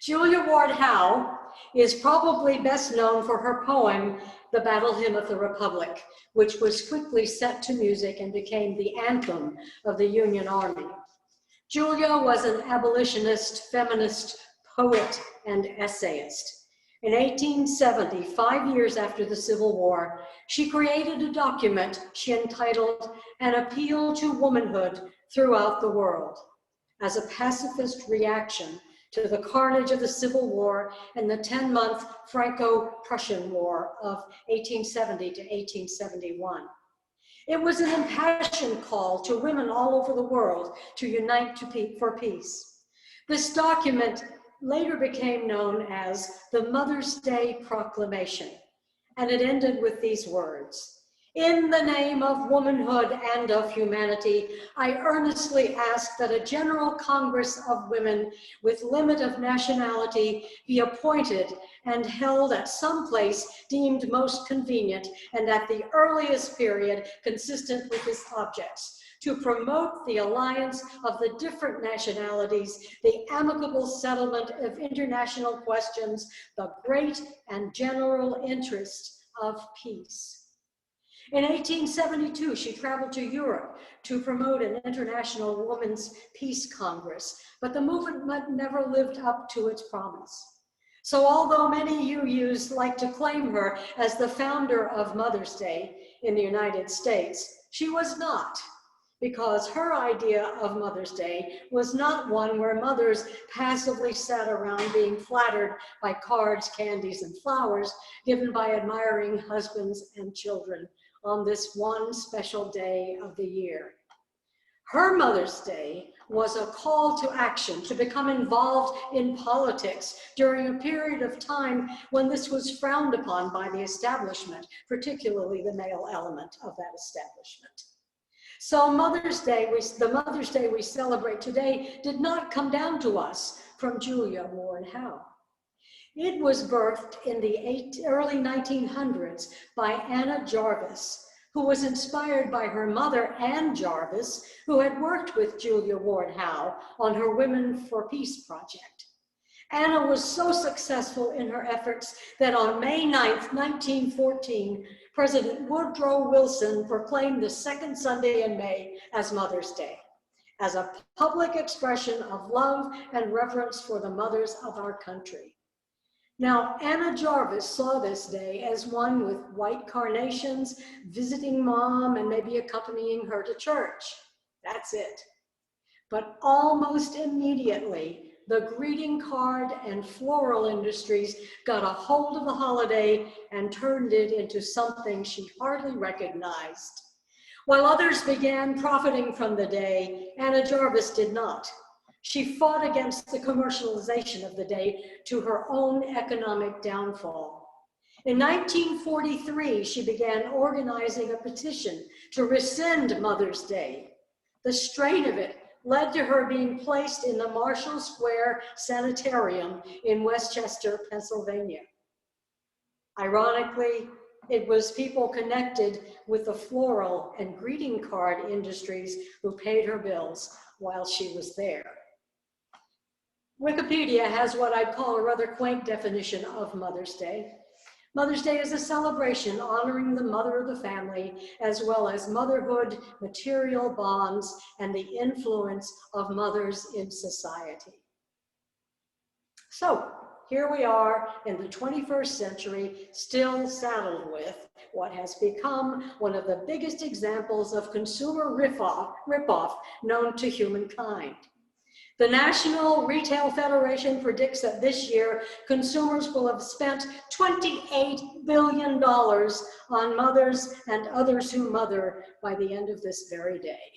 Julia Ward Howe is probably best known for her poem, The Battle Hymn of the Republic, which was quickly set to music and became the anthem of the Union Army. Julia was an abolitionist, feminist, poet, and essayist. In 1870, 5 years after the Civil War, she created a document she entitled An Appeal to Womanhood Throughout the World, as a pacifist reaction to the carnage of the Civil War and the 10-month Franco-Prussian War of 1870 to 1871. It was an impassioned call to women all over the world to unite for peace. This document later became known as the Mother's Day Proclamation, and it ended with these words: "In the name of womanhood and of humanity, I earnestly ask that a General Congress of Women with limit of nationality be appointed and held at some place deemed most convenient and at the earliest period consistent with its objects, to promote the alliance of the different nationalities, the amicable settlement of international questions, the great and general interest of peace." In 1872, she traveled to Europe to promote an International Women's Peace Congress, but the movement never lived up to its promise. So although many UUs like to claim her as the founder of Mother's Day in the United States, she was not, because her idea of Mother's Day was not one where mothers passively sat around being flattered by cards, candies, and flowers given by admiring husbands and children on this one special day of the year. Her Mother's Day was a call to action to become involved in politics during a period of time when this was frowned upon by the establishment, particularly the male element of that establishment. So the Mother's Day we celebrate today did not come down to us from Julia Ward Howe. It was birthed in the early 1900s by Anna Jarvis, who was inspired by her mother, Anne Jarvis, who had worked with Julia Ward Howe on her Women for Peace project. Anna was so successful in her efforts that on May 9th, 1914, President Woodrow Wilson proclaimed the second Sunday in May as Mother's Day, as a public expression of love and reverence for the mothers of our country. Now, Anna Jarvis saw this day as one with white carnations, visiting mom, and maybe accompanying her to church. That's it. But almost immediately, the greeting card and floral industries got a hold of the holiday and turned it into something she hardly recognized. While others began profiting from the day, Anna Jarvis did not. She fought against the commercialization of the day to her own economic downfall. In 1943, she began organizing a petition to rescind Mother's Day. The strain of it led to her being placed in the Marshall Square Sanitarium in Westchester, Pennsylvania. Ironically, it was people connected with the floral and greeting card industries who paid her bills while she was there. Wikipedia has what I'd call a rather quaint definition of Mother's Day. Mother's Day is a celebration honoring the mother of the family, as well as motherhood, material bonds, and the influence of mothers in society. So here we are in the 21st century, still saddled with what has become one of the biggest examples of consumer ripoff known to humankind. The National Retail Federation predicts that this year, consumers will have spent $28 billion on mothers and others who mother by the end of this very day.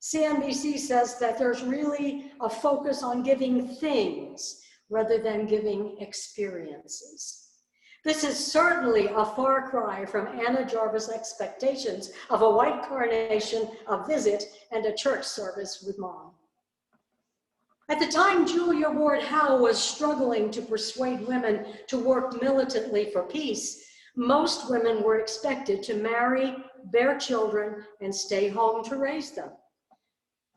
CNBC says that there's really a focus on giving things rather than giving experiences. This is certainly a far cry from Anna Jarvis' expectations of a white carnation, a visit, and a church service with mom. At the time Julia Ward Howe was struggling to persuade women to work militantly for peace, most women were expected to marry, bear children, and stay home to raise them.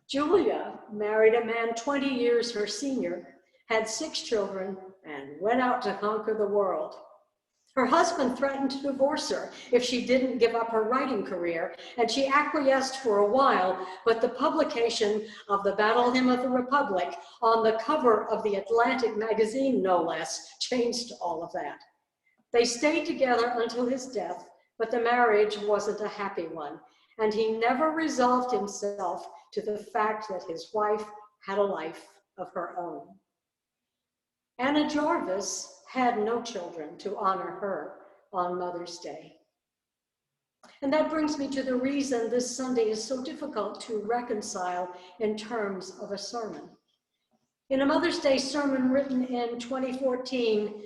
Julia married a man 20 years her senior, had 6 children, and went out to conquer the world. Her husband threatened to divorce her if she didn't give up her writing career, and she acquiesced for a while, but the publication of the Battle Hymn of the Republic on the cover of the Atlantic magazine, no less, changed all of that. They stayed together until his death, but the marriage wasn't a happy one, and he never resolved himself to the fact that his wife had a life of her own. Anna Jarvis had no children to honor her on Mother's Day. And that brings me to the reason this Sunday is so difficult to reconcile in terms of a sermon. In a Mother's Day sermon written in 2014,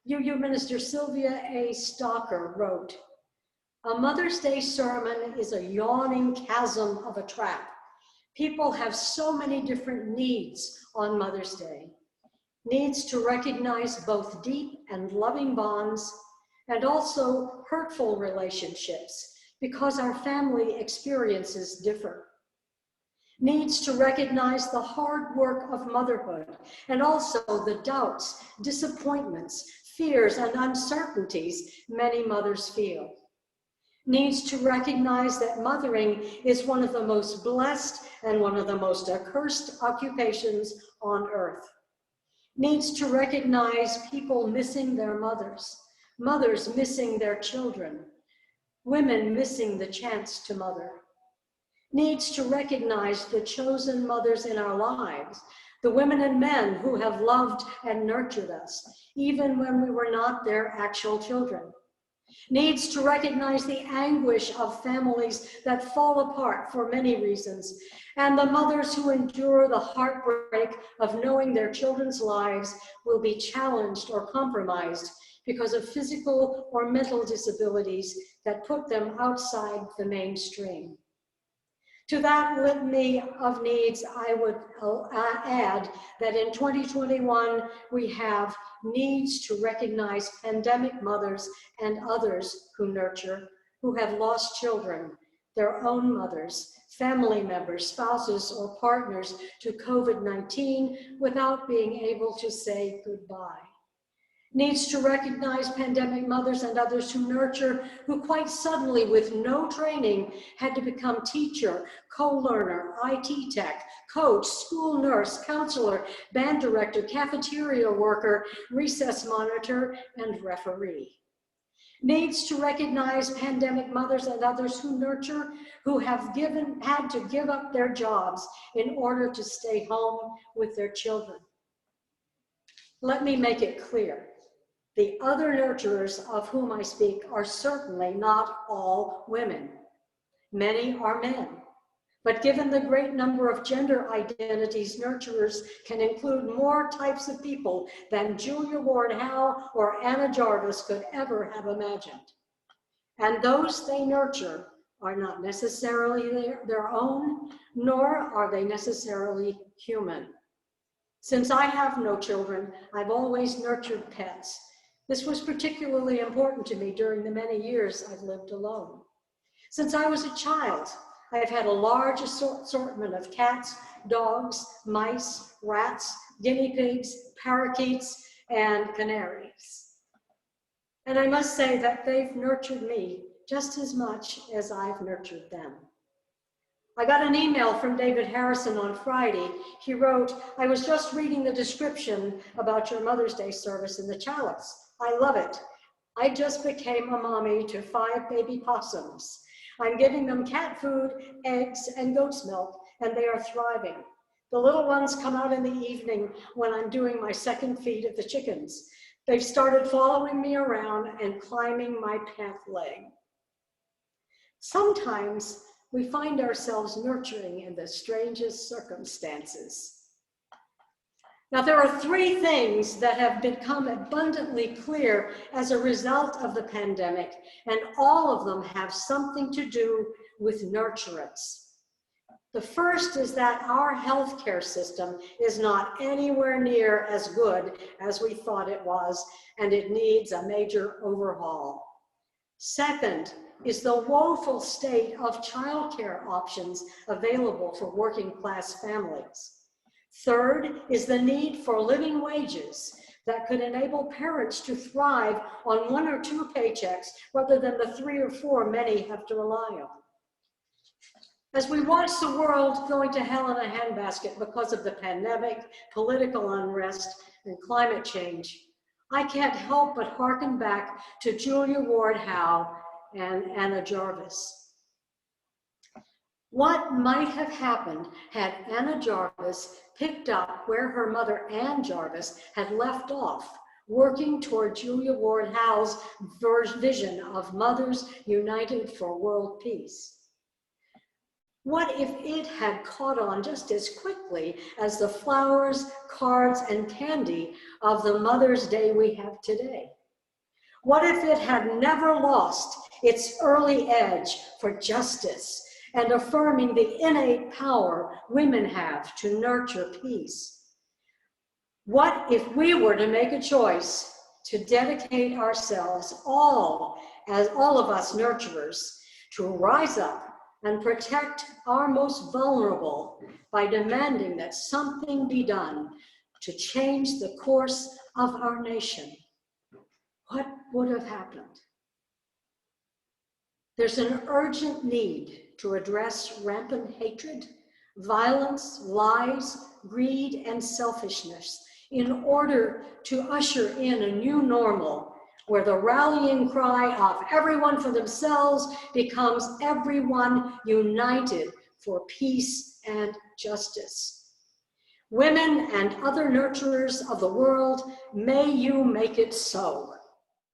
UU Minister Sylvia A. Stalker wrote, "A Mother's Day sermon is a yawning chasm of a trap. People have so many different needs on Mother's Day. Needs to recognize both deep and loving bonds and also hurtful relationships because our family experiences differ. Needs to recognize the hard work of motherhood and also the doubts, disappointments, fears, and uncertainties many mothers feel. Needs to recognize that mothering is one of the most blessed and one of the most accursed occupations on earth. Needs to recognize people missing their mothers, mothers missing their children, women missing the chance to mother. Needs to recognize the chosen mothers in our lives, the women and men who have loved and nurtured us, even when we were not their actual children. Needs to recognize the anguish of families that fall apart for many reasons, and the mothers who endure the heartbreak of knowing their children's lives will be challenged or compromised because of physical or mental disabilities that put them outside the mainstream. To that litany of needs, I would add that in 2021, we have needs to recognize pandemic mothers and others who nurture, who have lost children, their own mothers, family members, spouses, or partners to COVID-19 without being able to say goodbye. Needs to recognize pandemic mothers and others who nurture, who quite suddenly, with no training, had to become teacher, co-learner, IT tech, coach, school nurse, counselor, band director, cafeteria worker, recess monitor, and referee. Needs to recognize pandemic mothers and others who nurture, who have had to give up their jobs in order to stay home with their children. Let me make it clear. The other nurturers of whom I speak are certainly not all women. Many are men. But given the great number of gender identities, nurturers can include more types of people than Julia Ward Howe or Anna Jarvis could ever have imagined. And those they nurture are not necessarily their own, nor are they necessarily human. Since I have no children, I've always nurtured pets. This was particularly important to me during the many years I've lived alone. Since I was a child, I have had a large assortment of cats, dogs, mice, rats, guinea pigs, parakeets, and canaries. And I must say that they've nurtured me just as much as I've nurtured them. I got an email from David Harrison on Friday. He wrote, "I was just reading the description about your Mother's Day service in the Chalice. I love it. I just became a mommy to 5 baby possums. I'm giving them cat food, eggs, and goat's milk, and they are thriving. The little ones come out in the evening when I'm doing my second feed of the chickens. They've started following me around and climbing my pant leg." Sometimes we find ourselves nurturing in the strangest circumstances. Now, there are 3 things that have become abundantly clear as a result of the pandemic, and all of them have something to do with nurturance. The first is that our healthcare system is not anywhere near as good as we thought it was, and it needs a major overhaul. Second, is the woeful state of childcare options available for working class families. Third is the need for living wages that could enable parents to thrive on 1 or 2 paychecks rather than the 3 or 4 many have to rely on. As we watch the world going to hell in a handbasket because of the pandemic, political unrest, and climate change, I can't help but hearken back to Julia Ward Howe and Anna Jarvis. What might have happened had Anna Jarvis picked up where her mother Ann Jarvis had left off, working toward Julia Ward Howe's vision of mothers united for world peace? What if it had caught on just as quickly as the flowers, cards, and candy of the Mother's Day we have today? What if it had never lost its early edge for justice and affirming the innate power women have to nurture peace? What if we were to make a choice to dedicate ourselves, all of us nurturers, to rise up and protect our most vulnerable by demanding that something be done to change the course of our nation? What would have happened? There's an urgent need to address rampant hatred, violence, lies, greed, and selfishness in order to usher in a new normal where the rallying cry of everyone for themselves becomes everyone united for peace and justice. Women and other nurturers of the world, may you make it so.